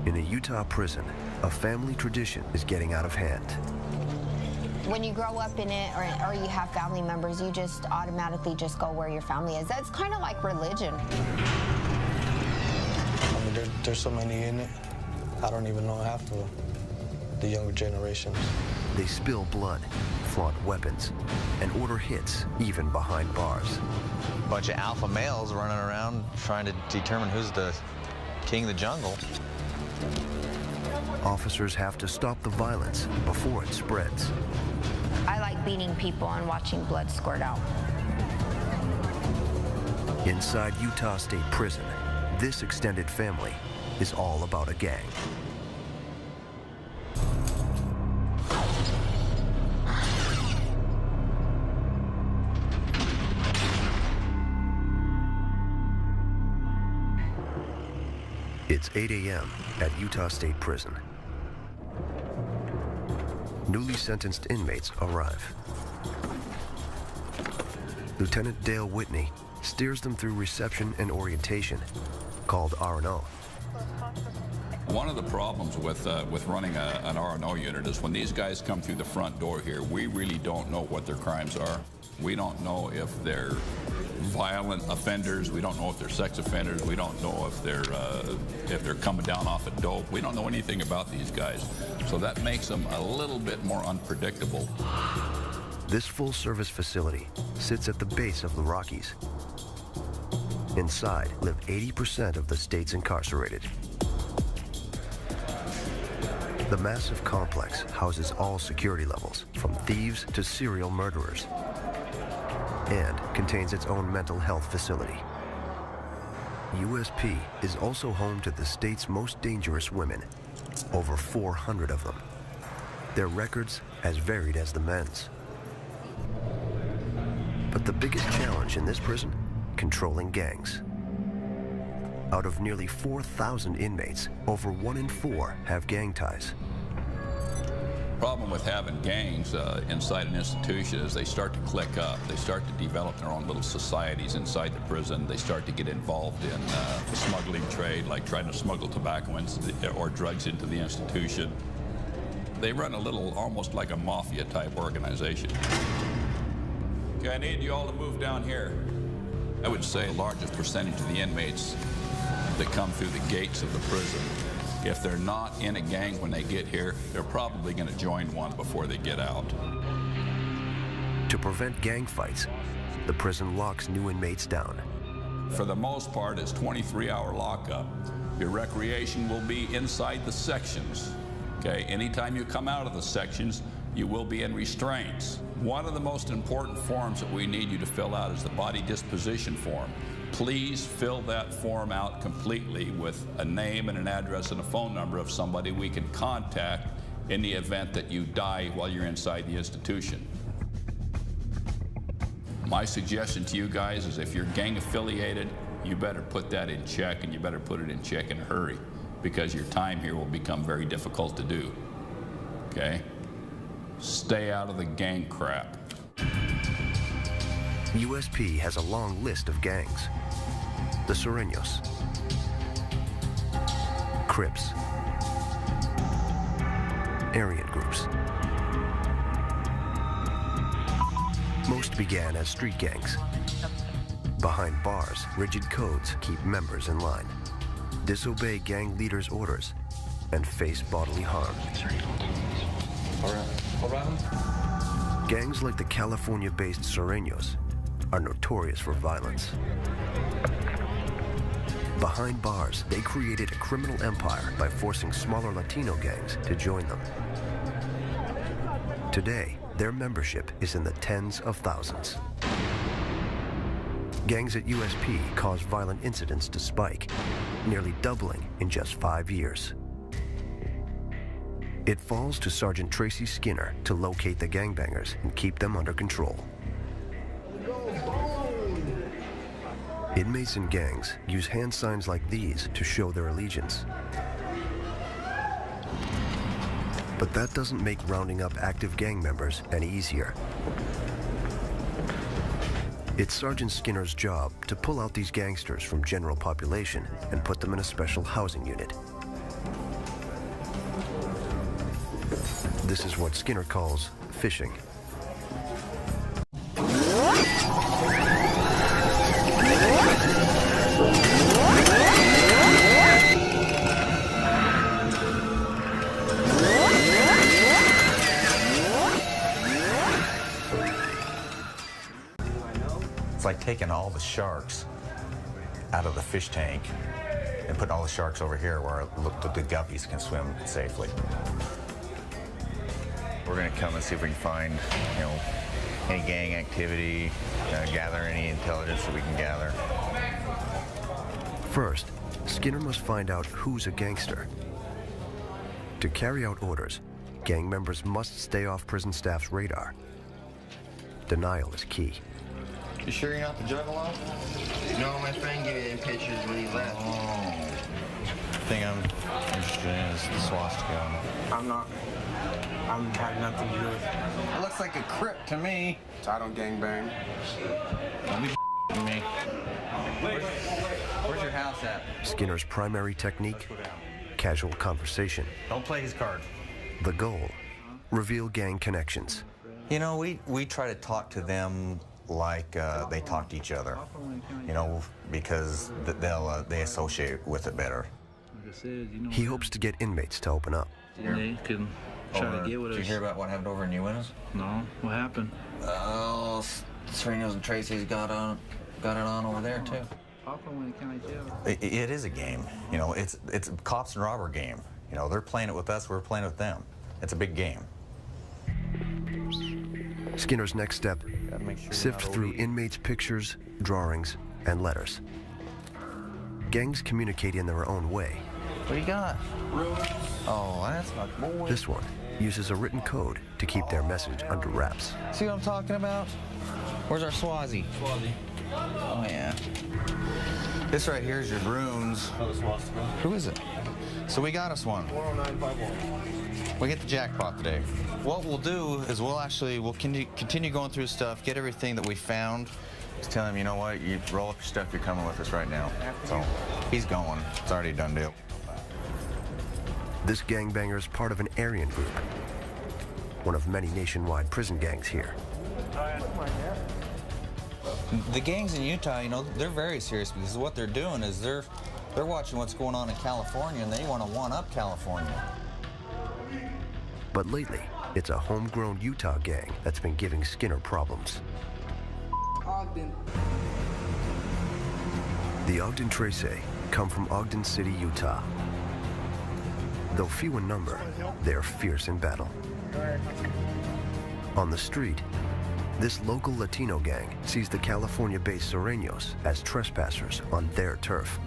In a Utah prison, a family tradition is getting out of hand. When you grow up in it or you have family members, you just automatically just go where your family is. That's kind of like religion. I mean, there's so many in it. I don't even know half of them, the younger generations. They spill blood, flaunt weapons, and order hits even behind bars. A bunch of alpha males running around trying to determine who's the king of the jungle. Officers have to stop the violence before it spreads. I like beating people and watching blood squirt out. Inside Utah State Prison, this extended family is all about a gang. It's 8 a.m. at Utah State Prison. Newly sentenced inmates arrive. Lieutenant Dale Whitney steers them through reception and orientation, called R&O. One of the problems with running an R&O unit is when these guys come through the front door here, we really don't know what their crimes are. We don't know if they're violent offenders. We don't know if they're sex offenders. We don't know if they're coming down off of dope. We don't know anything about these guys. So that makes them a little bit more unpredictable. This full-service facility sits at the base of the Rockies. Inside live 80% of the state's incarcerated. The massive complex houses all security levels, from thieves to serial murderers, and contains its own mental health facility. USP is also home to the state's most dangerous women, over 400 of them. Their records as varied as the men's. But the biggest challenge in this prison, controlling gangs. Out of nearly 4,000 inmates, over 1 in 4 have gang ties. Problem with having gangs inside an institution is they start to click up. They start to develop their own little societies inside the prison. They start to get involved in the smuggling trade, like trying to smuggle tobacco or drugs into the institution. They run a little, almost like a mafia type organization. Okay, I need you all to move down here. I would say the largest percentage of the inmates that come through the gates of the prison, if they're not in a gang when they get here, they're probably going to join one before they get out. To prevent gang fights, the prison locks new inmates down. For the most part, it's 23-hour lockup. Your recreation will be inside the sections. Okay, anytime you come out of the sections, you will be in restraints. One of the most important forms that we need you to fill out is the body disposition form. Please fill that form out completely with a name and an address and a phone number of somebody we can contact in the event that you die while you're inside the institution. My suggestion to you guys is if you're gang affiliated, you better put that in check, and you better put it in check in a hurry, because your time here will become very difficult to do. Okay? Stay out of the gang crap. USP has a long list of gangs. The Sureños, Crips, Aryan groups. Most began as street gangs. Behind bars, rigid codes keep members in line, disobey gang leaders' orders, and face bodily harm. Gangs like the California-based Sureños are notorious for violence. Behind bars, they created a criminal empire by forcing smaller Latino gangs to join them. Today, their membership is in the tens of thousands. Gangs at USP caused violent incidents to spike, nearly doubling in just 5 years. It falls to Sergeant Tracy Skinner to locate the gangbangers and keep them under control. Inmates and gangs use hand signs like these to show their allegiance. But that doesn't make rounding up active gang members any easier. It's Sergeant Skinner's job to pull out these gangsters from general population and put them in a special housing unit. This is what Skinner calls fishing. It's like taking all the sharks out of the fish tank and putting all the sharks over here where the guppies can swim safely. We're gonna come and see if we can find, any gang activity, gather any intelligence that we can gather. First, Skinner must find out who's a gangster. To carry out orders, gang members must stay off prison staff's radar. Denial is key. You sure you're not the Juggalo? No, my friend gave me them pictures when he left. The thing I'm interested in is the swastika. I'm not. I'm had nothing to do with it. It looks like a crypt to me. So I don't gangbang. Don't be me. Where's your house at? Skinner's primary technique, casual conversation. Don't play his card. The goal, reveal gang connections. We try to talk to them like they talk to each other, because they associate with it better. He hopes to get inmates to open up. They can try to get with us. Did you hear about what happened over in New Windows? No, what happened? Oh, Serenos and Tracy's got it on over there too. It is a game, it's a cops and robber game. They're playing it with us, we're playing it with them. It's a big game. Skinner's next step, sift through inmates' pictures, drawings, and letters. Gangs communicate in their own way. What do you got? Oh, that's not boy. This one uses a written code to keep their message under wraps. See what I'm talking about? Where's our Swazi? Oh, yeah. This right here is your runes. Who is it? So we got us one. 40951. We get the jackpot today. What we'll do is we'll continue going through stuff, get everything that we found. Just tell him, you know what, you roll up your stuff, you're coming with us right now. So he's going. It's already a done deal. This gangbanger is part of an Aryan group, one of many nationwide prison gangs here. The gangs in Utah, they're very serious because what they're doing is they're watching what's going on in California and they want to one-up California. But lately, it's a homegrown Utah gang that's been giving Skinner problems. Ogden. The Ogden Trace come from Ogden City, Utah. Though few in number, they are fierce in battle. On the street, this local Latino gang sees the California-based Sureños as trespassers on their turf.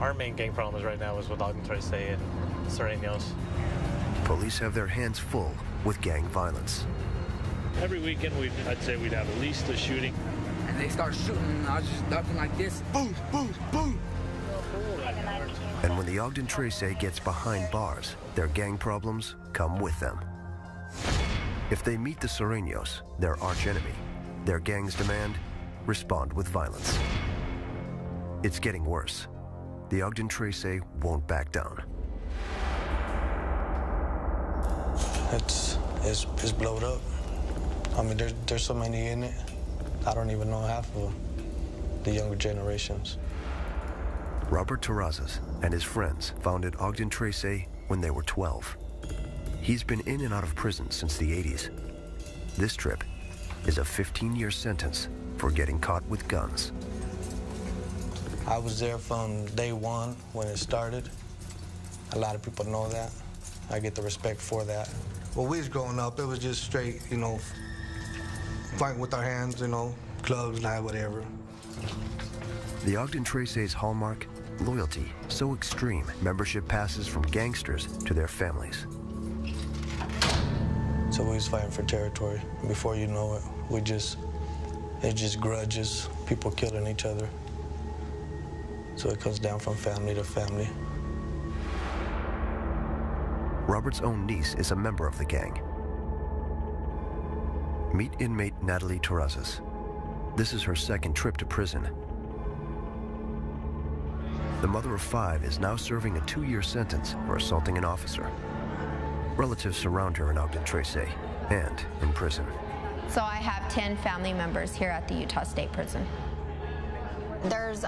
Our main gang problems right now is with Ogden Trace and Sureños. Police have their hands full with gang violence. Every weekend, I'd say we'd have at least a shooting. And they start shooting, I was just ducking like this. Boom, boom, boom. And when the Ogden Trace gets behind bars, their gang problems come with them. If they meet the Sureños, their archenemy, their gangs demand, respond with violence. It's getting worse. The Ogden Trace won't back down. It's blowed up. I mean, there's so many in it. I don't even know half of the younger generations. Robert Terrazas and his friends founded Ogden Trace when they were 12. He's been in and out of prison since the 80s. This trip is a 15-year sentence for getting caught with guns. I was there from day one when it started. A lot of people know that. I get the respect for that. When we was growing up, it was just straight, fighting with our hands, clubs, knife, whatever. The Ogden Trace's hallmark, loyalty so extreme, membership passes from gangsters to their families. So we was fighting for territory. Before you know it, it's just grudges, people killing each other. So it comes down from family to family. Robert's own niece is a member of the gang. Meet inmate Natalie Terrazas. This is her second trip to prison. The mother of 5 is now serving a 2-year sentence for assaulting an officer. Relatives surround her in Ogden Tracy and in prison. So I have 10 family members here at the Utah State Prison. There's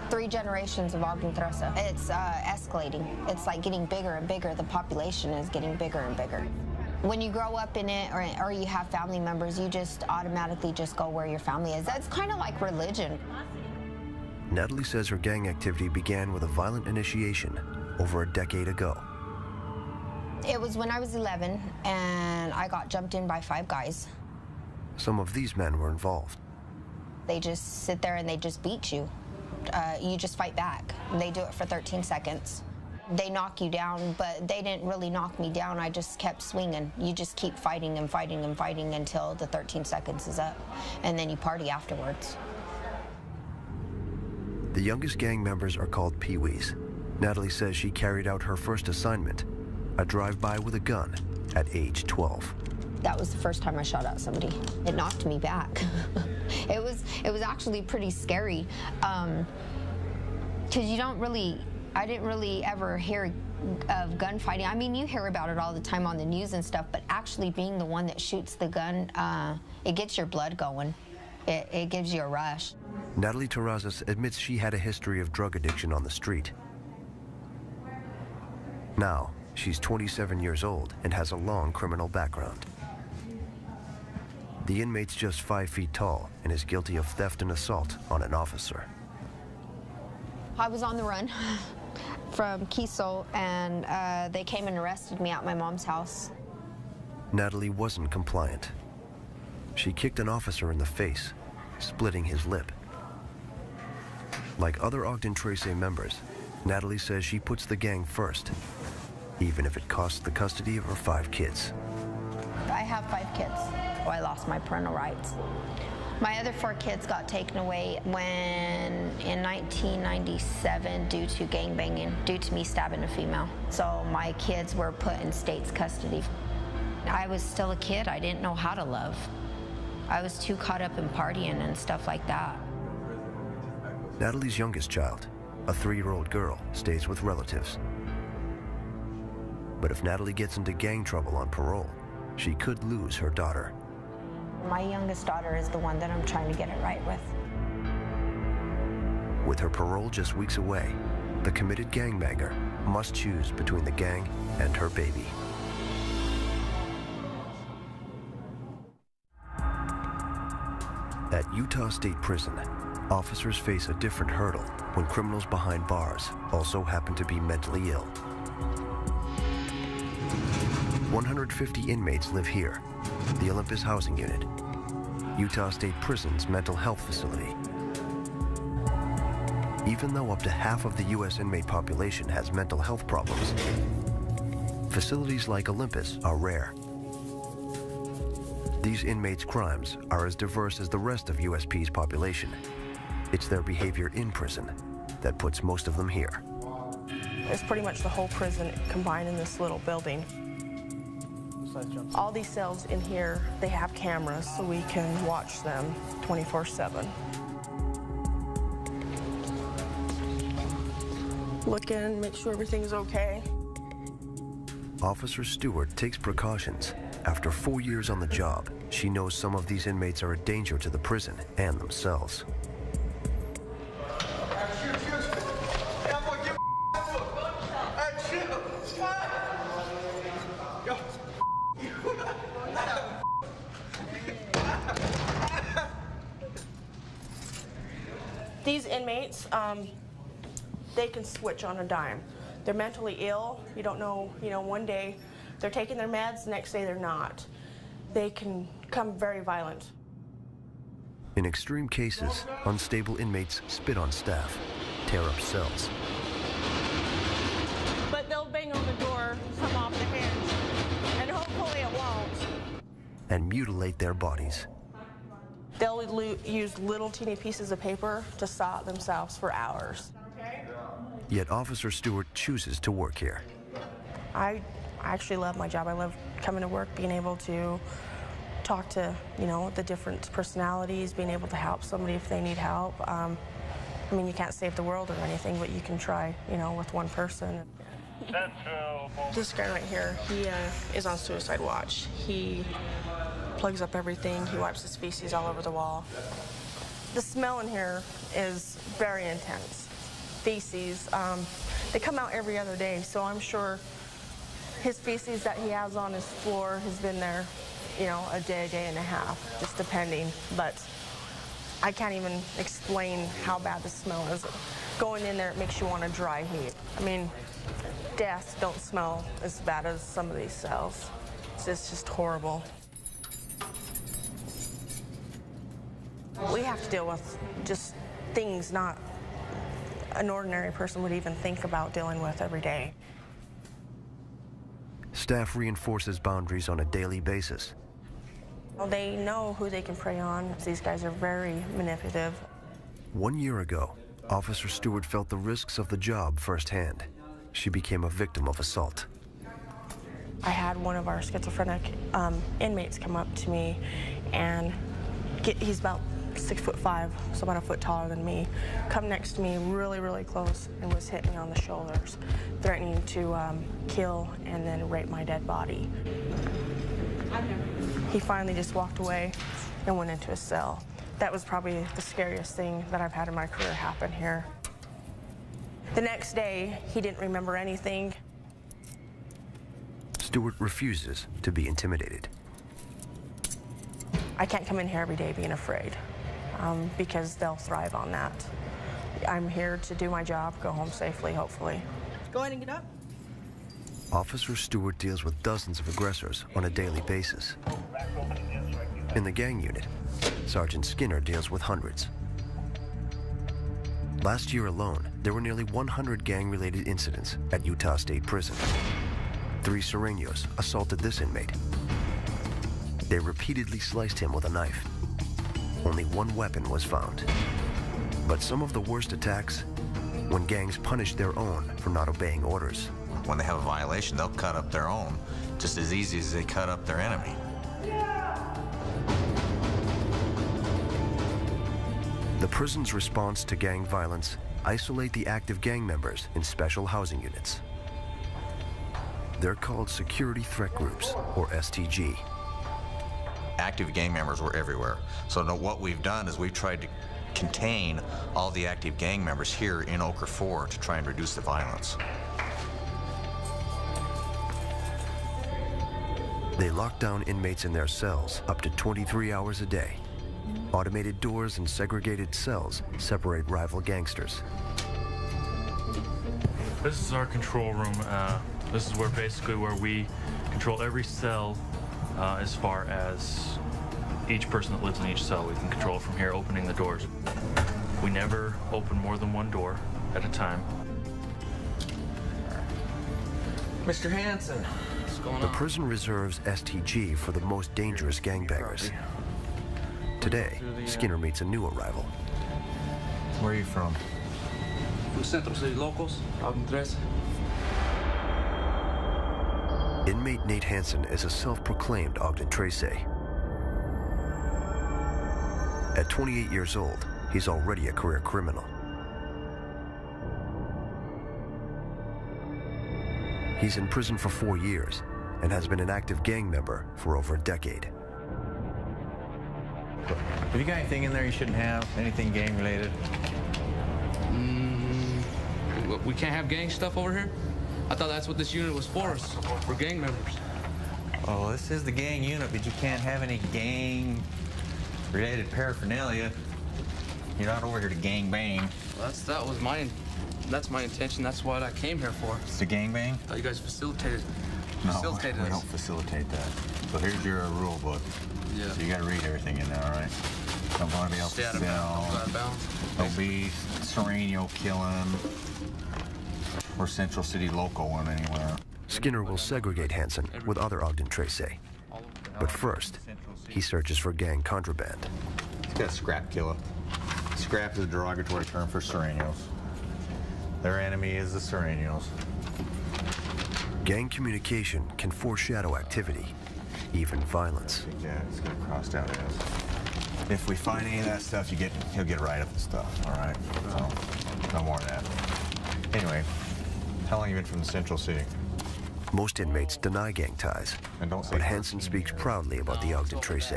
3 generations of Ogden Tracy. It's escalating. It's like getting bigger and bigger. The population is getting bigger and bigger. When you grow up in it or you have family members, you just automatically just go where your family is. That's kind of like religion. Natalie says her gang activity began with a violent initiation over a decade ago. It was when I was 11 and I got jumped in by 5 guys. Some of these men were involved. They just sit there and they just beat you. You just fight back. They do it for 13 seconds. They knock you down, but they didn't really knock me down. I just kept swinging. You just keep fighting and fighting and fighting until the 13 seconds is up, and then you party afterwards. The youngest gang members are called Pee-wees. Natalie says she carried out her first assignment, a drive-by with a gun, at age 12. That was the first time I shot at somebody. It knocked me back. It was actually pretty scary, because I didn't really ever hear of gunfighting. I mean, you hear about it all the time on the news and stuff, but actually being the one that shoots the gun, it gets your blood going. It gives you a rush. Natalie Terrazas admits she had a history of drug addiction on the street. Now, she's 27 years old and has a long criminal background. The inmate's just 5 feet tall and is guilty of theft and assault on an officer. I was on the run from Kiesel, and they came and arrested me at my mom's house. Natalie wasn't compliant. She kicked an officer in the face, splitting his lip. Like other Ogden Tracy members, Natalie says she puts the gang first, even if it costs the custody of her 5 kids. I have 5 kids. Oh, I lost my parental rights. My other 4 kids got taken away in 1997 due to gangbanging, due to me stabbing a female. So my kids were put in state's custody. I was still a kid. I didn't know how to love. I was too caught up in partying and stuff like that. Natalie's youngest child, a 3-year-old girl, stays with relatives. But if Natalie gets into gang trouble on parole, she could lose her daughter. My youngest daughter is the one that I'm trying to get it right with. With her parole just weeks away, the committed gangbanger must choose between the gang and her baby. At Utah State Prison, officers face a different hurdle when criminals behind bars also happen to be mentally ill. 150 inmates live here, the Olympus Housing Unit, Utah State Prison's mental health facility. Even though up to half of the U.S. inmate population has mental health problems, facilities like Olympus are rare. These inmates' crimes are as diverse as the rest of USP's population. It's their behavior in prison that puts most of them here. It's pretty much the whole prison combined in this little building. All these cells in here, they have cameras so we can watch them 24/7. Look in, make sure everything's okay. Officer Stewart takes precautions. After 4 years on the job, she knows some of these inmates are a danger to the prison and themselves. These inmates, they can switch on a dime. They're mentally ill. You don't know, one day they're taking their meds, the next day they're not. They can become very violent. In extreme cases, unstable inmates spit on staff, tear up cells. But they'll bang on the door, come off the hinge, and hopefully it won't. And mutilate their bodies. They'll use little teeny pieces of paper to saw themselves for hours. Yet Officer Stewart chooses to work here. I actually love my job. I love coming to work, being able to talk to, the different personalities, being able to help somebody if they need help. I mean, you can't save the world or anything, but you can try, with one person. This guy right here, he is on suicide watch. He plugs up everything. He wipes his feces all over the wall. The smell in here is very intense. Feces, they come out every other day, so I'm sure his feces that he has on his floor has been there, you know, a day and a half, just depending. But I can't even explain how bad the smell is. Going in there, it makes you want to dry heat. I mean, deaths don't smell as bad as some of these cells. It's just horrible. We have to deal with just things not an ordinary person would even think about dealing with every day. Staff reinforces boundaries on a daily basis. Well, they know who they can prey on. These guys are very manipulative. 1 year ago, Officer Stewart felt the risks of the job firsthand. She became a victim of assault. I had one of our schizophrenic inmates come up to me, and he's about 6'5", so about a foot taller than me, come next to me really, really close and was hitting me on the shoulders, threatening to kill and then rape my dead body. He finally just walked away and went into his cell. That was probably the scariest thing that I've had in my career happen here. The next day, he didn't remember anything. Stewart refuses to be intimidated. I can't come in here every day being afraid, because they'll thrive on that. I'm here to do my job, go home safely, hopefully. Go ahead and get up. Officer Stewart deals with dozens of aggressors on a daily basis. In the gang unit, Sergeant Skinner deals with hundreds. Last year alone, there were nearly 100 gang-related incidents at Utah State Prison. 3 Sureños assaulted this inmate. They repeatedly sliced him with a knife. Only one weapon was found. But some of the worst attacks, when gangs punish their own for not obeying orders. When they have a violation, they'll cut up their own just as easy as they cut up their enemy. The prison's response to gang violence isolate the active gang members in special housing units. They're called Security Threat Groups, or STG. Active gang members were everywhere. So what we've done is we've tried to contain all the active gang members here in Okafor to try and reduce the violence. They lock down inmates in their cells up to 23 hours a day. Automated doors and segregated cells separate rival gangsters. This is our control room. This is where we control every cell as far as each person that lives in each cell. We can control it from here, opening the doors. We never open more than one door at a time. Mr. Hansen, what's going on? The prison reserves STG for the most dangerous gangbangers. Today, Skinner meets a new arrival. Where are you from? From Centro City Locos, Ogden 13. Inmate Nate Hansen is a self-proclaimed Ogden Trace. At 28 years old, he's already a career criminal. He's in prison for 4 years and has been an active gang member for over a decade. Have you got anything in there you shouldn't have? Anything gang related? We can't have gang stuff over here? I thought that's what this unit was for gang members. Oh, this is the gang unit, but you can't have any gang related paraphernalia. You're not over here to gang bang. Well, that's my intention. That's what I came here for. It's a gang bang? I thought you guys facilitated No, we don't facilitate that. So here's your rule book. Yeah. So you gotta read everything in there, all right? Don't want to be able to sell. Don't be Sureño killing or Central City Loco one anywhere. Skinner will segregate Hansen with other Ogden Trace. But first, he searches for gang contraband. He's got a scrap killer. Scrap is a derogatory term for Sureños. Their enemy is the Sureños. Gang communication can foreshadow activity, even violence. Yeah, it's gonna cross out as. If we find any of that stuff, he'll get right up the stuff, all right? So, no more of that. Anyway, How long have you been from the Central City? Most inmates deny gang ties, but Hansen speaks proudly about the Ogden Trace.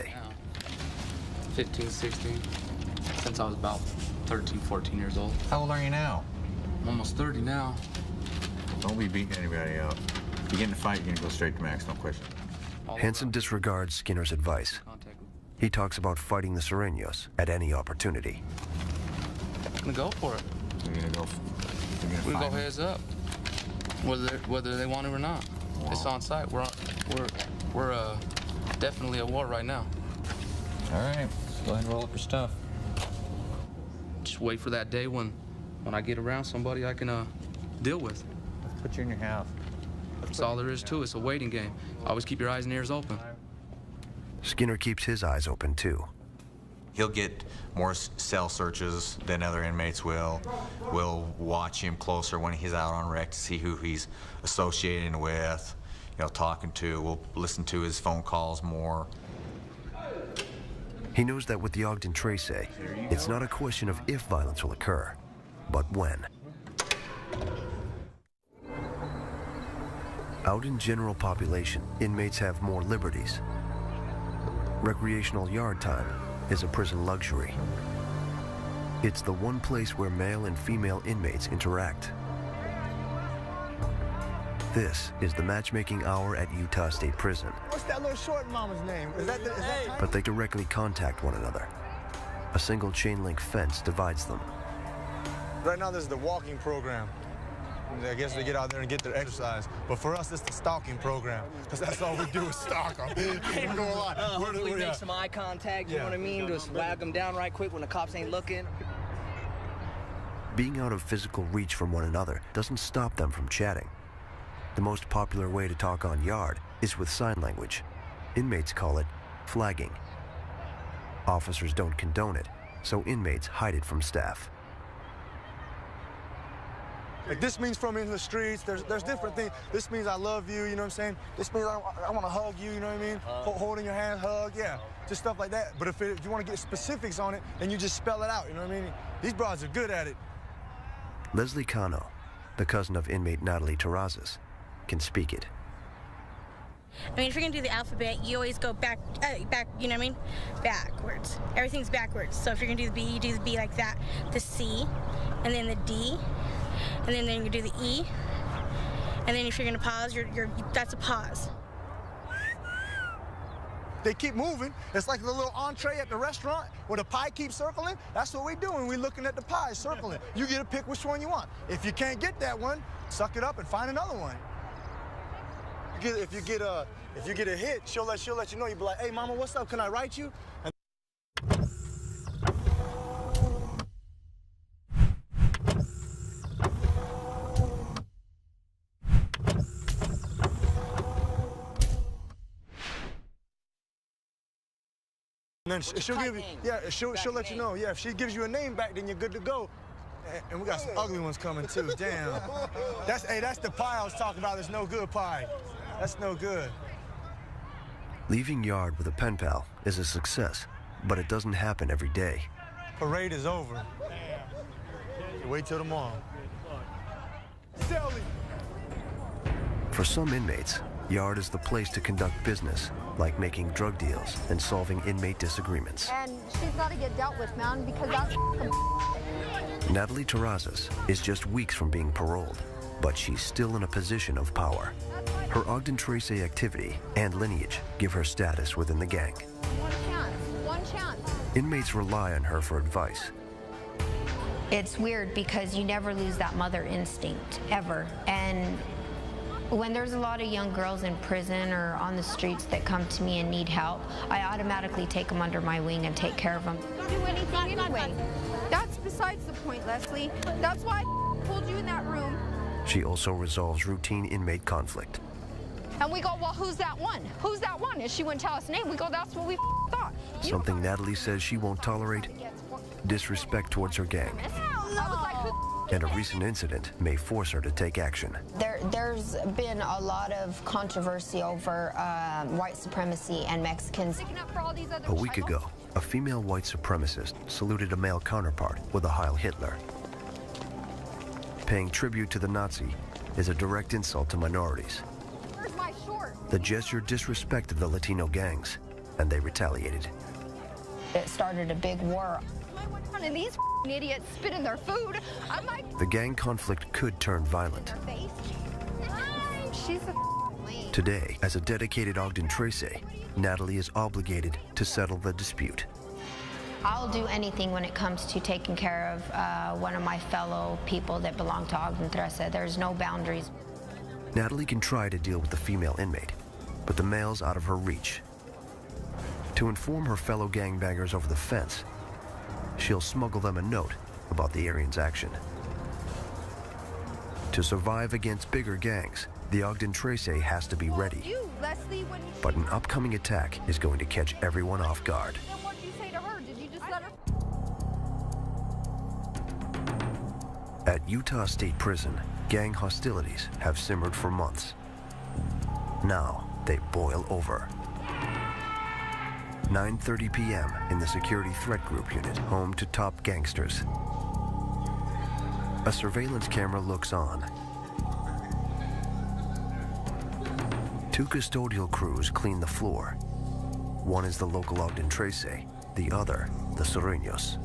15, 16, since I was about 13, 14 years old. How old are you now? I'm almost 30 now. Don't be beating anybody up. If you get in a fight, you're gonna go straight to max, no question. Hansen disregards Skinner's advice. He talks about fighting the Sureños at any opportunity. I'm gonna go for it. You're gonna go. We're gonna go heads up, whether they want it or not. Wow. It's on site. We're definitely at war right now. All right, go ahead and roll up your stuff. Just wait for that day when I get around somebody I can deal with. Let's put you in your house. That's all there is to it. It's a waiting game. Always keep your eyes and ears open. Skinner keeps his eyes open too. He'll get more cell searches than other inmates will. We'll watch him closer when he's out on rec to see who he's associating with, talking to. We'll listen to his phone calls more. He knows that with the Ogden Trace, it's not a question of if violence will occur, but when. Out in general population, inmates have more liberties. Recreational yard time is a prison luxury. It's the one place where male and female inmates interact. This is the matchmaking hour at Utah State Prison. What's that little short mama's name? Is that But they directly contact one another. A single chain link fence divides them. Right now, this is the walking program. I guess they get out there and get their exercise. But for us, it's the stalking program, because that's all we do is stalk them. Can't go a lot. Hopefully make some eye contact, you know what I mean? Just wag them down right quick when the cops ain't looking. Being out of physical reach from one another doesn't stop them from chatting. The most popular way to talk on yard is with sign language. Inmates call it flagging. Officers don't condone it, so inmates hide it from staff. Like, this means from in the streets, there's different things. This means I love you, you know what I'm saying? This means I want to hug you, you know what I mean? Holding your hand, hug, yeah. Just stuff like that. But if you want to get specifics on it, then you just spell it out, you know what I mean? These broads are good at it. Leslie Cano, the cousin of inmate Natalie Terrazas, can speak it. I mean, if you're gonna do the alphabet, you always go back, you know what I mean? Backwards. Everything's backwards. So if you're gonna do the B, you do the B like that. The C, and then the D, and then you do the E, and then if you're gonna pause, that's a pause. They keep moving. It's like the little entree at the restaurant where the pie keeps circling. That's what we're doing. We're looking at the pie circling. You get to pick which one you want. If you can't get that one, suck it up and find another one. If you get a hit, she'll let you know. You'll be like, hey, mama, what's up? Can I write you? And then she'll give you, she'll let you know. Yeah, if she gives you a name back, then you're good to go. And we got some ugly ones coming too. Damn. That's the pie I was talking about. There's no good pie. That's no good. Leaving yard with a pen pal is a success, but it doesn't happen every day. Parade is over. Wait till tomorrow. For some inmates, yard is the place to conduct business, like making drug deals and solving inmate disagreements. And she's got to get dealt with, man, because that's Natalie Terrazas is just weeks from being paroled, but she's still in a position of power. Her Ogden Trace activity and lineage give her status within the gang. One chance. Inmates rely on her for advice. It's weird because you never lose that mother instinct, ever. And when there's a lot of young girls in prison or on the streets that come to me and need help, I automatically take them under my wing and take care of them. Don't do anything anyway. That's besides the point, Leslie. That's why I pulled you in that room. She also resolves routine inmate conflict. And we go, well, who's that one? Who's that one? And she wouldn't tell us the name. We go, that's what we thought. Something Natalie says she won't tolerate: disrespect towards her gang. And a recent incident may force her to take action. There's been a lot of controversy over white supremacy and Mexicans. A week ago, a female white supremacist saluted a male counterpart with a Heil Hitler. Paying tribute to the Nazi is a direct insult to minorities. Where's my shorts? The gesture disrespected the Latino gangs, and they retaliated. It started a big war. One of these idiots spit in their food. I'm like, The gang conflict could turn violent. she's a lame. Today, as a dedicated Ogden Trace, Natalie is obligated to settle the dispute. I'll do anything when it comes to taking care of one of my fellow people that belong to Ogden Trace. There's no boundaries. Natalie can try to deal with the female inmate, but the male's out of her reach. To inform her fellow gangbangers over the fence, she'll smuggle them a note about the Aryan's action. To survive against bigger gangs, the Ogden Trace has to be ready. You, Leslie, when you... But an upcoming attack is going to catch everyone off guard. Then what did you say to her? Did you just let her... At Utah State Prison, gang hostilities have simmered for months. Now they boil over. 9:30 p.m. in the Security Threat Group unit, home to top gangsters. A surveillance camera looks on. 2 custodial crews clean the floor. One is the local Ogden Trace, the other, the Sureños.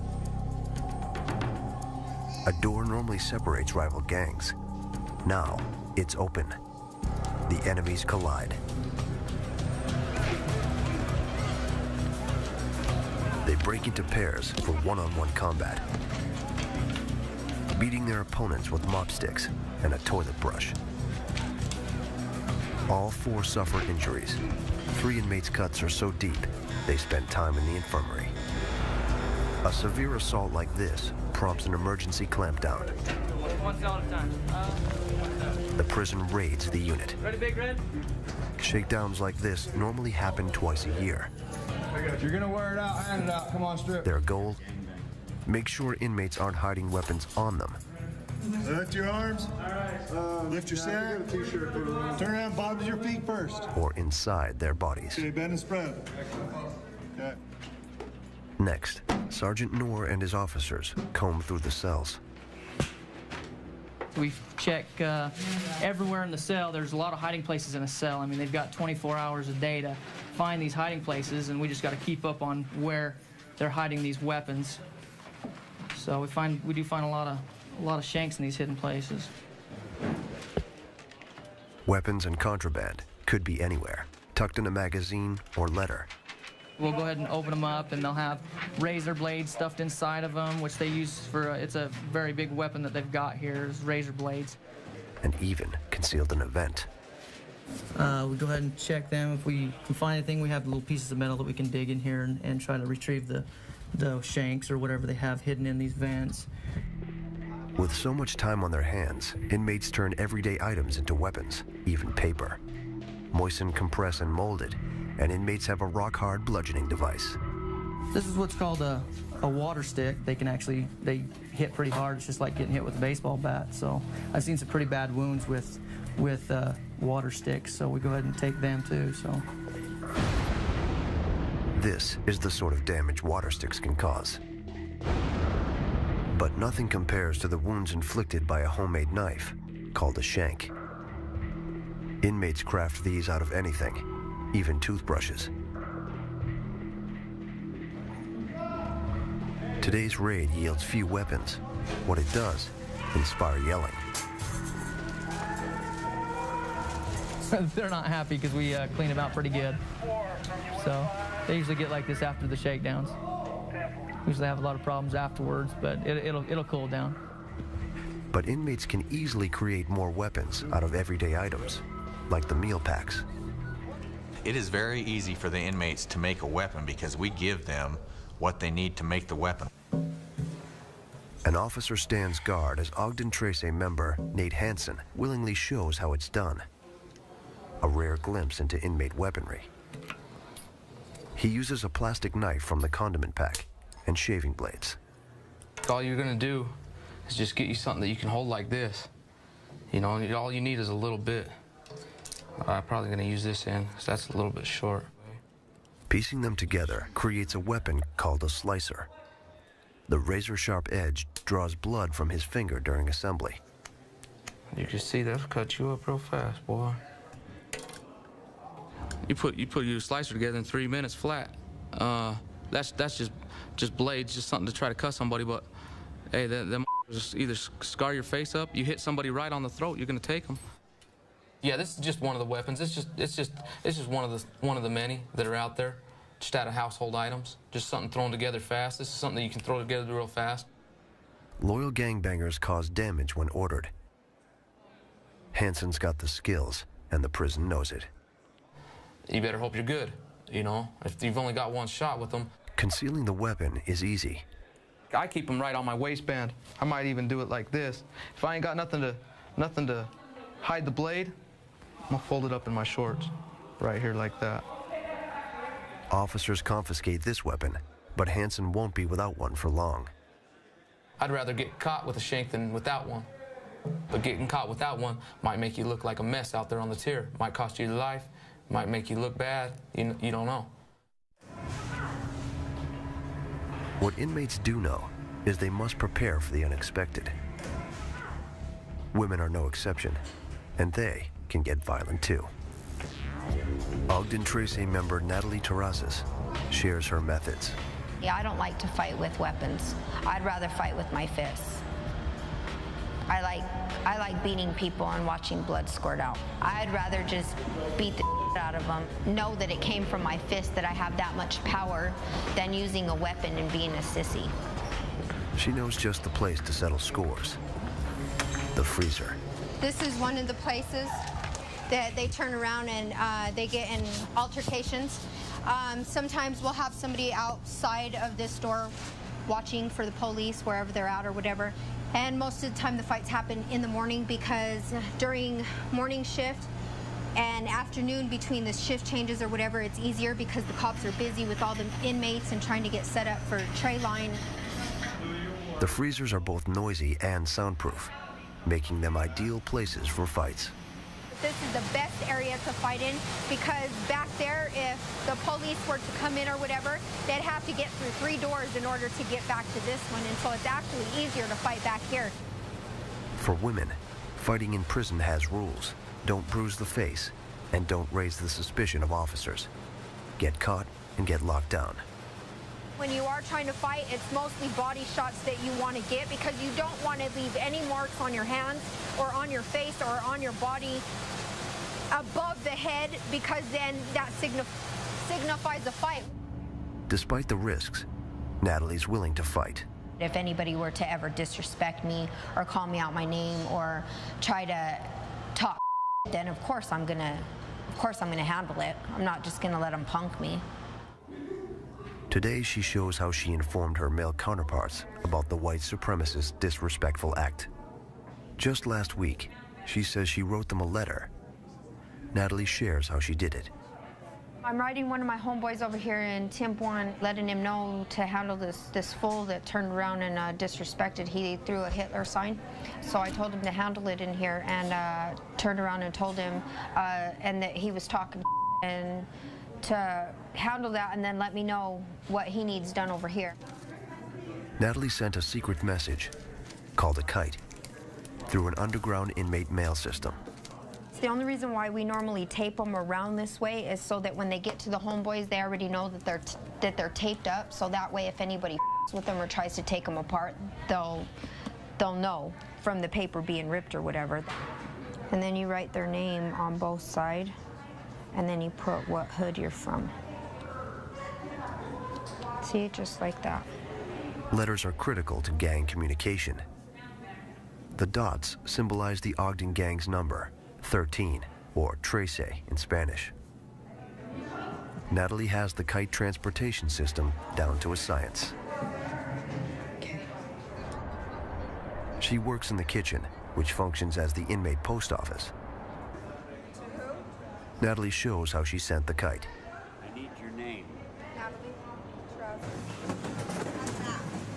A door normally separates rival gangs. Now, it's open. The enemies collide. They break into pairs for one-on-one combat, beating their opponents with mop sticks and a toilet brush. All 4 suffer injuries. 3 inmates' cuts are so deep, they spend time in the infirmary. A severe assault like this prompts an emergency clampdown. One cell at a time. The prison raids the unit. Ready, Big Red? Shakedowns like this normally happen twice a year. If you're gonna wear it out, hand it out. Come on, strip. Their goal? Make sure inmates aren't hiding weapons on them. Lift your arms. Lift your sack. Turn around, bottom of your feet first. Or inside their bodies. Okay, bend and spread. Okay. Next, Sergeant Noor and his officers comb through the cells. We check everywhere in the cell. There's a lot of hiding places in a cell. I mean, they've got 24 hours a day to find these hiding places, and we just got to keep up on where they're hiding these weapons. So we do find a lot of shanks in these hidden places. Weapons and contraband could be anywhere, tucked in a magazine or letter. We'll go ahead and open them up, and they'll have razor blades stuffed inside of them, which they use for, it's a very big weapon that they've got here, is razor blades. And even concealed in a vent. We go ahead and check them. If we can find anything, we have little pieces of metal that we can dig in here and try to retrieve the shanks or whatever they have hidden in these vents. With so much time on their hands, inmates turn everyday items into weapons, even paper. Moisten, compress, and mold it, and inmates have a rock-hard bludgeoning device. This is what's called a water stick. They hit pretty hard. It's just like getting hit with a baseball bat. So I've seen some pretty bad wounds with water sticks, so we go ahead and take them too. So this is the sort of damage water sticks can cause. But nothing compares to the wounds inflicted by a homemade knife called a shank. Inmates craft these out of anything, even toothbrushes. Today's raid yields few weapons. What it does, inspire yelling. They're not happy because we clean them out pretty good. So they usually get like this after the shakedowns. Usually have a lot of problems afterwards, but it'll cool down. But inmates can easily create more weapons out of everyday items, like the meal packs. It is very easy for the inmates to make a weapon because we give them what they need to make the weapon. An officer stands guard as Ogden Trace member Nate Hansen willingly shows how it's done. A rare glimpse into inmate weaponry. He uses a plastic knife from the condiment pack and shaving blades. All you're gonna do is just get you something that you can hold like this. You know, all you need is a little bit. I'm probably gonna use this end, because that's a little bit short. Piecing them together creates a weapon called a slicer. The razor-sharp edge draws blood from his finger during assembly. You can see that'll cut you up real fast, boy. You put your slicer together in 3 minutes flat. That's just blades, just something to try to cut somebody. But hey, them just either scar your face up. You hit somebody right on the throat, you're gonna take them. Yeah, this is just one of the weapons. It's just one of the many that are out there, just out of household items. Just something thrown together fast. This is something that you can throw together real fast. Loyal gangbangers cause damage when ordered. Hanson's got the skills, and the prison knows it. You better hope you're good, you know? If you've only got one shot with them. Concealing the weapon is easy. I keep them right on my waistband. I might even do it like this. If I ain't got nothing to hide the blade, I'm gonna fold it up in my shorts, right here like that. Officers confiscate this weapon, but Hanson won't be without one for long. I'd rather get caught with a shank than without one. But getting caught without one might make you look like a mess out there on the tier. Might cost you your life, might make you look bad. You don't know. What inmates do know is they must prepare for the unexpected. Women are no exception, and they can get violent too. Ogden Tracy member Natalie Terrazas shares her methods. Yeah, I don't like to fight with weapons. I'd rather fight with my fists. I like beating people and watching blood squirt out. I'd rather just beat the out of them, know that it came from my fist, that I have that much power, than using a weapon and being a sissy. She knows just the place to settle scores. The freezer. This is one of the places that they turn around and they get in altercations. Sometimes we'll have somebody outside of this door watching for the police, wherever they're at or whatever. And most of the time the fights happen in the morning, because during morning shift and afternoon, between the shift changes or whatever, it's easier because the cops are busy with all the inmates and trying to get set up for tray line. The freezers are both noisy and soundproof, making them ideal places for fights. This is the best area to fight in, because back there, if the police were to come in or whatever, they'd have to get through 3 doors in order to get back to this one, and so it's actually easier to fight back here. For women, fighting in prison has rules. Don't bruise the face, and don't raise the suspicion of officers. Get caught and get locked down. When you are trying to fight, it's mostly body shots that you want to get, because you don't want to leave any marks on your hands or on your face or on your body above the head, because then that signifies a fight. Despite the risks, Natalie's willing to fight. If anybody were to ever disrespect me or call me out my name or try to talk, then of course I'm gonna handle it. I'm not just gonna let them punk me. Today, she shows how she informed her male counterparts about the white supremacist disrespectful act. Just last week, she says she wrote them a letter. Natalie shares how she did it. I'm writing one of my homeboys over here in Temp 1, letting him know to handle this fool that turned around and disrespected. He threw a Hitler sign. So I told him to handle it in here, and turned around and told him and that he was talking and to handle that, and then let me know what he needs done over here. Natalie sent a secret message, called a kite, through an underground inmate mail system. The only reason why we normally tape them around this way is so that when they get to the homeboys, they already know that they're taped up. So that way, if anybody with them or tries to take them apart, they'll know from the paper being ripped or whatever. And then you write their name on both sides, and then you put what hood you're from. See, just like that. Letters are critical to gang communication. The dots symbolize the Ogden Gang's number, 13, or Trece in Spanish. Natalie has the kite transportation system down to a science. Okay. She works in the kitchen, which functions as the inmate post office. Natalie shows how she sent the kite. I need your name.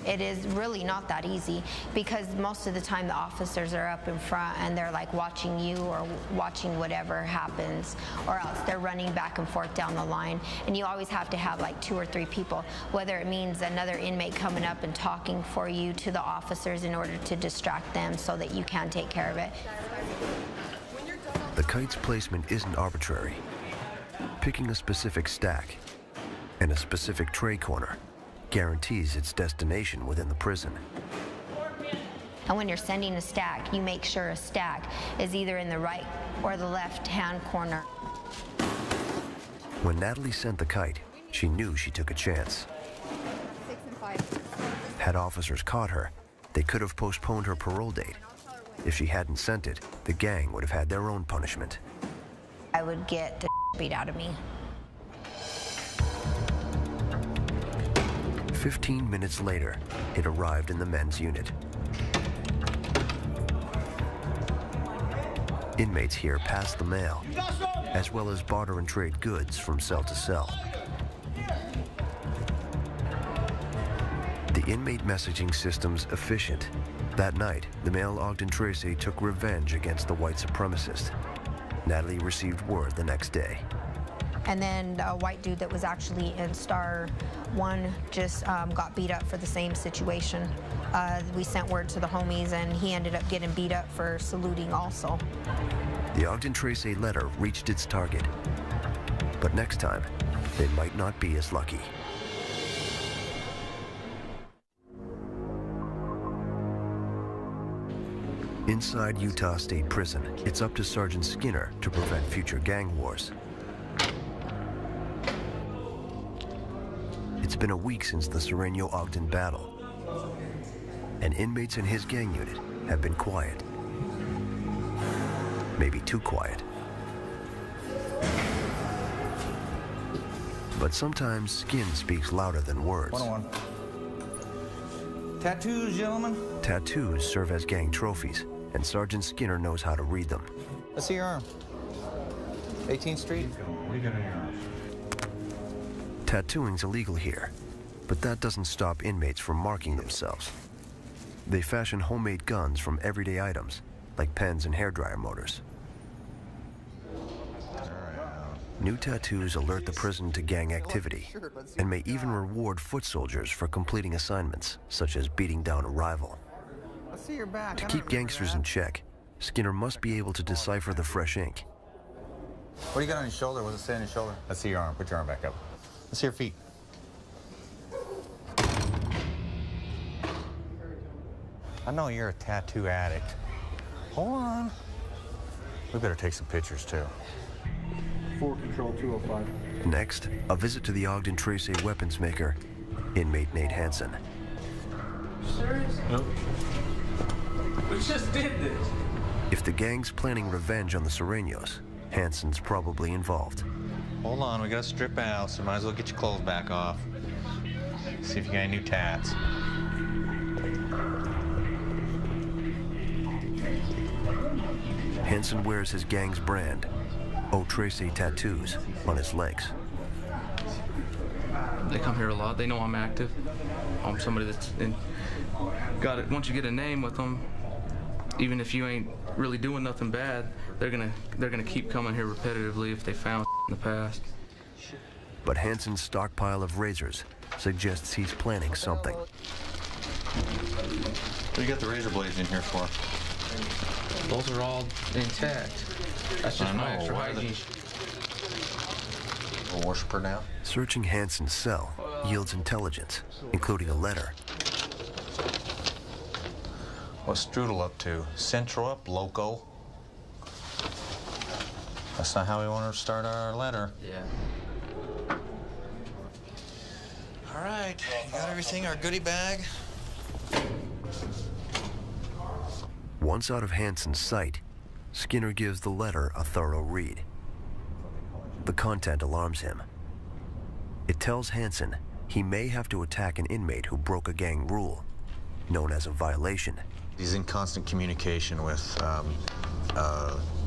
It is really not that easy, because most of the time the officers are up in front and they're like watching you or watching whatever happens, or else they're running back and forth down the line, and you always have to have like 2 or 3 people, whether it means another inmate coming up and talking for you to the officers in order to distract them so that you can take care of it. kite's placement isn't arbitrary. Picking a specific stack and a specific tray corner guarantees its destination within the prison. And when you're sending a stack, you make sure a stack is either in the right or the left-hand corner. When Natalie sent the kite, she knew she took a chance. 6 and 5. Had officers caught her, they could have postponed her parole date. If she hadn't sent it, the gang would have had their own punishment. I would get the beat out of me. 15 minutes later, it arrived in the men's unit. Inmates here pass the mail, as well as barter and trade goods from cell to cell. The inmate messaging system's efficient. That night, the male Ogden Tracy took revenge against the white supremacist. Natalie received word the next day. And then a white dude that was actually in Star 1 just got beat up for the same situation. We sent word to the homies, and he ended up getting beat up for saluting also. The Ogden Tracy letter reached its target. But next time, they might not be as lucky. Inside Utah State Prison, it's up to Sergeant Skinner to prevent future gang wars. It's been a week since the Sereno-Ogden battle, and inmates in his gang unit have been quiet. Maybe too quiet. But sometimes skin speaks louder than words. 101. Tattoos, gentlemen. Tattoos serve as gang trophies, and Sergeant Skinner knows how to read them. Let's see your arm. 18th Street. What do you got on your arm? Tattooing's illegal here, but that doesn't stop inmates from marking themselves. They fashion homemade guns from everyday items, like pens and hairdryer motors. New tattoos alert the prison to gang activity, and may even reward foot soldiers for completing assignments, such as beating down a rival. Let's see your back. To keep gangsters in check, Skinner must be able to decipher the fresh ink. What do you got on your shoulder? What does it say on your shoulder? Let's see your arm. Put your arm back up. Let's see your feet. I know you're a tattoo addict. Hold on. We better take some pictures, too. 4 Control 205. Next, a visit to the Ogden Tracy weapons maker, inmate Nate Hansen. Serious? Nope. We just did this. If the gang's planning revenge on the Serenos, Hansen's probably involved. Hold on, we gotta strip out, so might as well get your clothes back off. See if you got any new tats. Hansen wears his gang's brand, O Tracy tattoos, on his legs. They come here a lot. They know I'm active. I'm somebody that's got it. Once you get a name with them, even if you ain't really doing nothing bad, they're gonna keep coming here repetitively if they found in the past. But Hansen's stockpile of razors suggests he's planning something. What do you got the razor blades in here for? Those are all intact. That's just my extra hygiene. A worshiper now? Searching Hansen's cell yields intelligence, including a letter. What's Strudel up to? Central up, loco. That's not how we want to start our letter. Yeah. All right, you got everything, our goodie bag? Once out of Hansen's sight, Skinner gives the letter a thorough read. The content alarms him. It tells Hansen he may have to attack an inmate who broke a gang rule, known as a violation. He's in constant communication with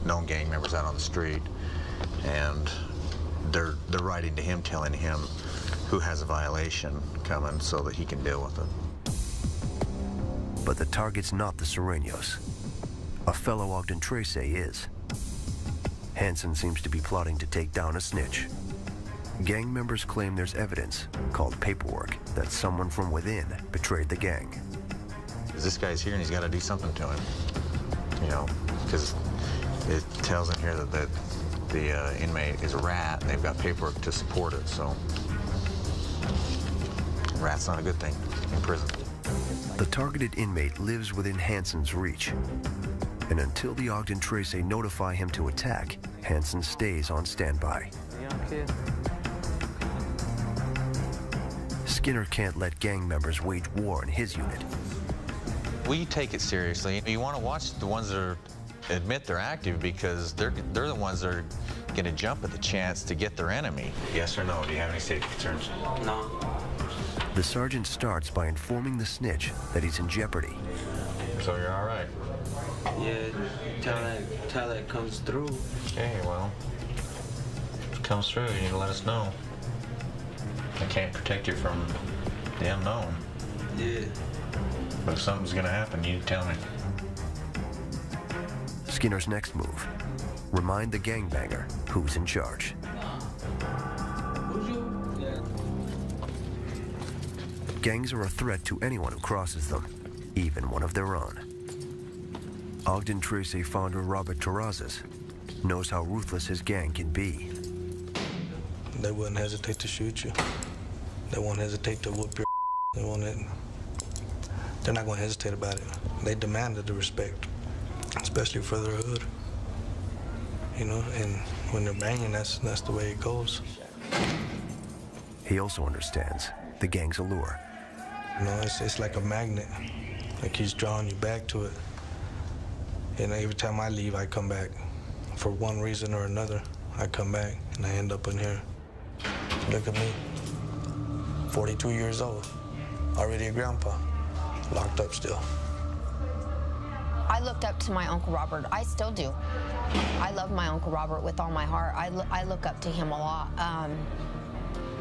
known gang members out on the street, and they're writing to him, telling him who has a violation coming so that he can deal with it. But the target's not the Serenos. A fellow Ogden Tracy is. Hansen seems to be plotting to take down a snitch. Gang members claim there's evidence, called paperwork, that someone from within betrayed the gang. This guy's here and he's got to do something to him. You know, because It tells in here that the inmate is a rat, and they've got paperwork to support it, so rat's not a good thing in prison. The targeted inmate lives within Hanson's reach. And until the Ogden Trace notify him to attack, Hanson stays on standby. Skinner can't let gang members wage war in his unit. We take it seriously. You want to watch the ones that admit they're active, because they're the ones that are going to jump at the chance to get their enemy. Yes or no? Do you have any safety concerns? No. The sergeant starts by informing the snitch that he's in jeopardy. So you're all right? Yeah, till that comes through. Okay, well, if it comes through, you need to let us know. I can't protect you from the unknown. Yeah. But if something's gonna happen, you need to tell me. Skinner's next move: remind the gangbanger who's in charge. Gangs are a threat to anyone who crosses them, even one of their own. Ogden Trace founder Robert Terrazas knows how ruthless his gang can be. They wouldn't hesitate to shoot you. They won't hesitate to whoop your. They're not going to hesitate about it. They demanded the respect, especially for their hood. You know, and when they're banging, that's the way it goes. He also understands the gang's allure. You know, it's like a magnet. Like he's drawing you back to it. And every time I leave, I come back. For one reason or another, I come back and I end up in here. Look at me, 42 years old, already a grandpa, locked up still. I looked up to my Uncle Robert. I still do. I love my Uncle Robert with all my heart. I look up to him a lot.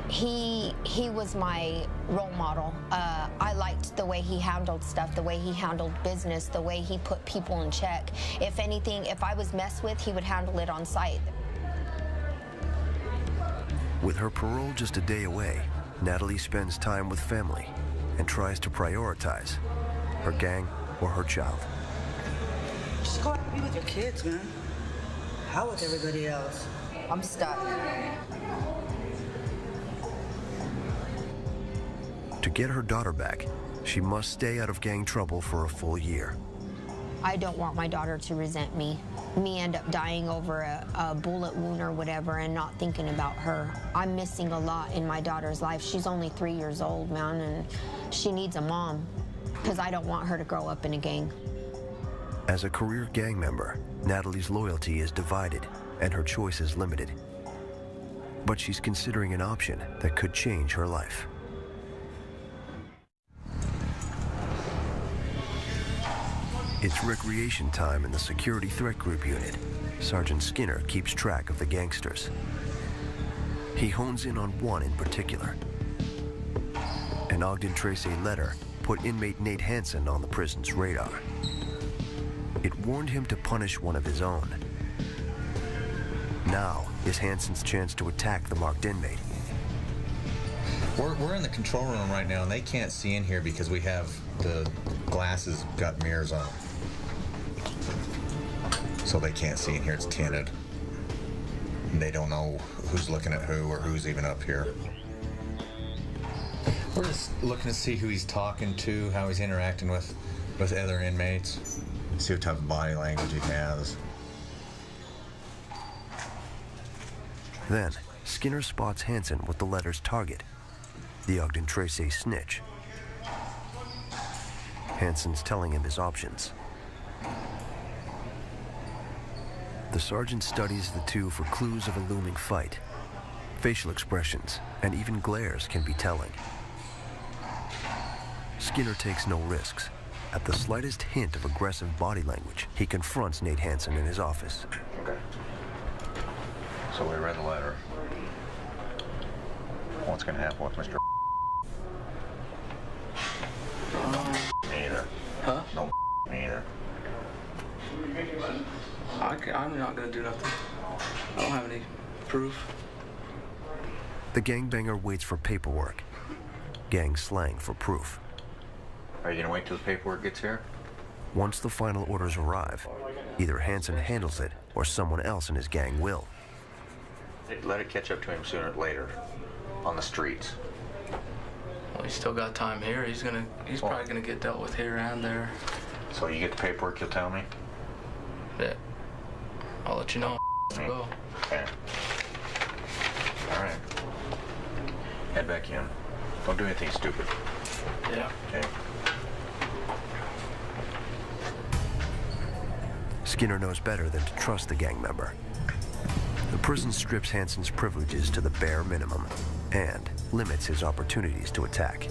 He was my role model. I liked the way he handled stuff, the way he handled business, the way he put people in check. If anything, if I was messed with, he would handle it on site. With her parole just a day away, Natalie spends time with family and tries to prioritize her gang or her child. Just go out and be with your kids, man. How with everybody else? I'm stuck. To get her daughter back, she must stay out of gang trouble for a full year. I don't want my daughter to resent me. Me end up dying over a bullet wound or whatever and not thinking about her. I'm missing a lot in my daughter's life. She's only 3 years old, man, and she needs a mom because I don't want her to grow up in a gang. As a career gang member, Natalie's loyalty is divided and her choice is limited. But she's considering an option that could change her life. It's recreation time in the Security Threat Group unit. Sergeant Skinner keeps track of the gangsters. He hones in on one in particular. An Ogden Trace letter put inmate Nate Hanson on the prison's radar. It warned him to punish one of his own. Now is Hanson's chance to attack the marked inmate. We're in the control room right now, and they can't see in here because we have the glasses got mirrors on. So they can't see in here, it's tinted. And they don't know who's looking at who or who's even up here. We're just looking to see who he's talking to, how he's interacting with other inmates, see what type of body language he has. Then, Skinner spots Hanson with the letter's target, the Ogden Trace snitch. Hanson's telling him his options. The sergeant studies the two for clues of a looming fight. Facial expressions and even glares can be telling. Skinner takes no risks. At the slightest hint of aggressive body language, he confronts Nate Hanson in his office. Okay. So we read the letter. What's going to happen with Mr. Me either. Huh? No me either. I'm not gonna do nothing. I don't have any proof. The gangbanger waits for paperwork. Gang slang for proof. Are you going to wait till the paperwork gets here? Once the final orders arrive, either Hanson handles it or someone else in his gang will. Let it catch up to him sooner or later on the streets. Well, he's still got time here. He's probably gonna get dealt with here and there. So you get the paperwork, you'll tell me? Yeah. I'll let you know. Go. Okay. All right. Head back in. Don't do anything stupid. Yeah. Okay. Skinner knows better than to trust the gang member. The prison strips Hanson's privileges to the bare minimum and limits his opportunities to attack.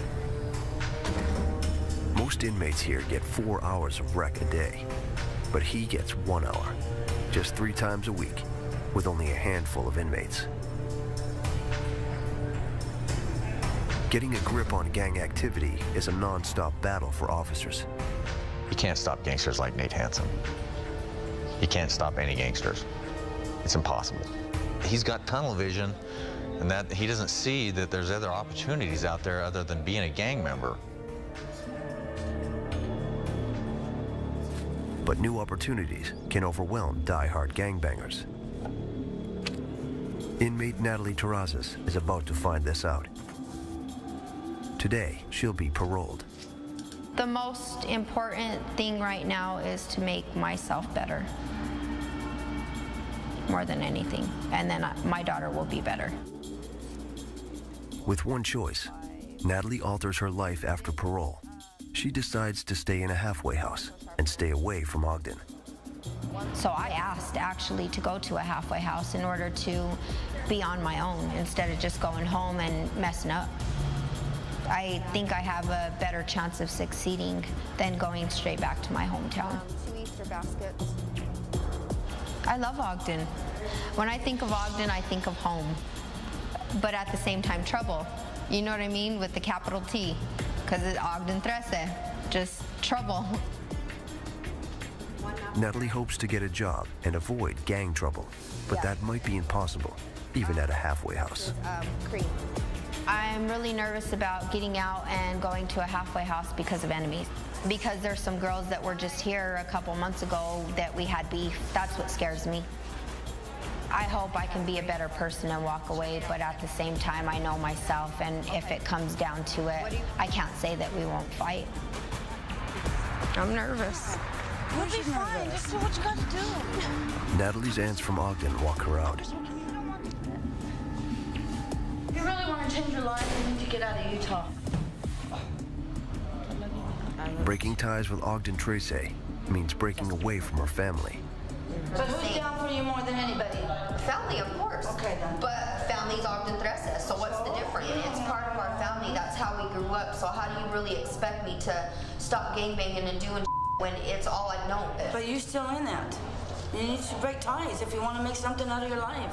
Most inmates here get 4 hours of rec a day, but he gets 1 hour, just 3 times a week, with only a handful of inmates. Getting a grip on gang activity is a non-stop battle for officers. You can't stop gangsters like Nate Hanson. You can't stop any gangsters. It's impossible. He's got tunnel vision, and that he doesn't see that there's other opportunities out there other than being a gang member. But new opportunities can overwhelm die-hard gangbangers. Inmate Natalie Terrazas is about to find this out. Today, she'll be paroled. The most important thing right now is to make myself better, more than anything, and then my daughter will be better. With one choice, Natalie alters her life after parole. She decides to stay in a halfway house and stay away from Ogden. So I asked actually to go to a halfway house in order to be on my own instead of just going home and messing up. I think I have a better chance of succeeding than going straight back to my hometown. 2 Easter baskets. I love Ogden. When I think of Ogden, I think of home, but at the same time, trouble. You know what I mean? With the capital T, because it's Ogden 13, just trouble. Natalie hopes to get a job and avoid gang trouble, but that might be impossible, even at a halfway house. Cream. I'm really nervous about getting out and going to a halfway house because of enemies. Because there's some girls that were just here a couple months ago that we had beef. That's what scares me. I hope I can be a better person and walk away, but at the same time, I know myself, and if it comes down to it, I can't say that we won't fight. I'm nervous. You'll be fine. Just do what you got to do. Natalie's aunts from Ogden walk her out. If you really want to change your life, you need to get out of Utah. Breaking ties with Ogden Tracy means breaking away from her family. But who's down for you more than anybody? Family, of course. Okay, then. But family's Ogden 13, so what's the difference? It's part of our family. That's how we grew up. So how do you really expect me to stop gangbanging and doing when it's all I've known? But you're still in that. You need to break ties if you want to make something out of your life.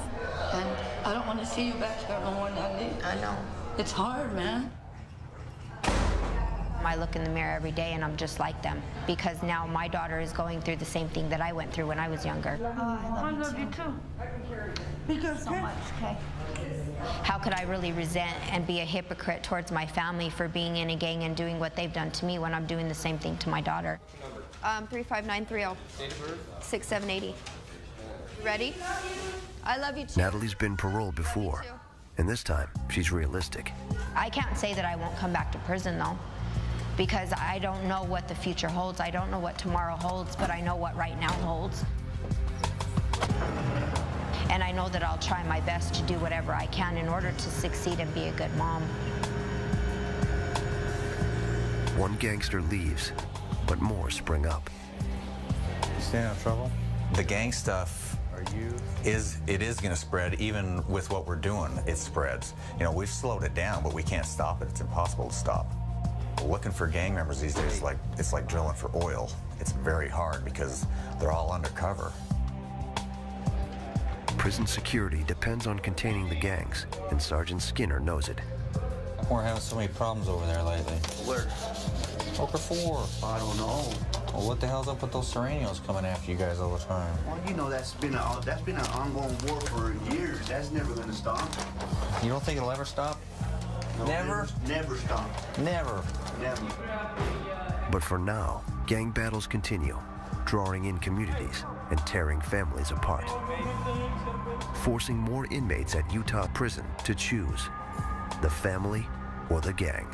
And I don't want to see you back there no more, Natalie. I know. It's hard, man. I look in the mirror every day and I'm just like them because now my daughter is going through the same thing that I went through when I was younger. Oh, I love you too. Because so much, okay? How could I really resent and be a hypocrite towards my family for being in a gang and doing what they've done to me when I'm doing the same thing to my daughter? 35930. 6780. Ready? I love you too. Natalie's been paroled before, and this time she's realistic. I can't say that I won't come back to prison though, because I don't know what the future holds. I don't know what tomorrow holds, but I know what right now holds. And I know that I'll try my best to do whatever I can in order to succeed and be a good mom. One gangster leaves, but more spring up. You staying in trouble? The gang stuff is going to spread even with what we're doing. It spreads. You know, we've slowed it down, but we can't stop it. It's impossible to stop. Looking for gang members these days, it's like drilling for oil. It's very hard because they're all undercover. Prison security depends on containing the gangs, and Sergeant Skinner knows it. We're having so many problems over there lately. Where? Poker 4. I don't know. Well, what the hell's up with those Serenios coming after you guys all the time? Well, you know that's been an ongoing war for years. That's never going to stop. You don't think it'll ever stop? No, Never? Never stop. Never. But for now, gang battles continue, drawing in communities and tearing families apart, forcing more inmates at Utah prison to choose the family or the gang.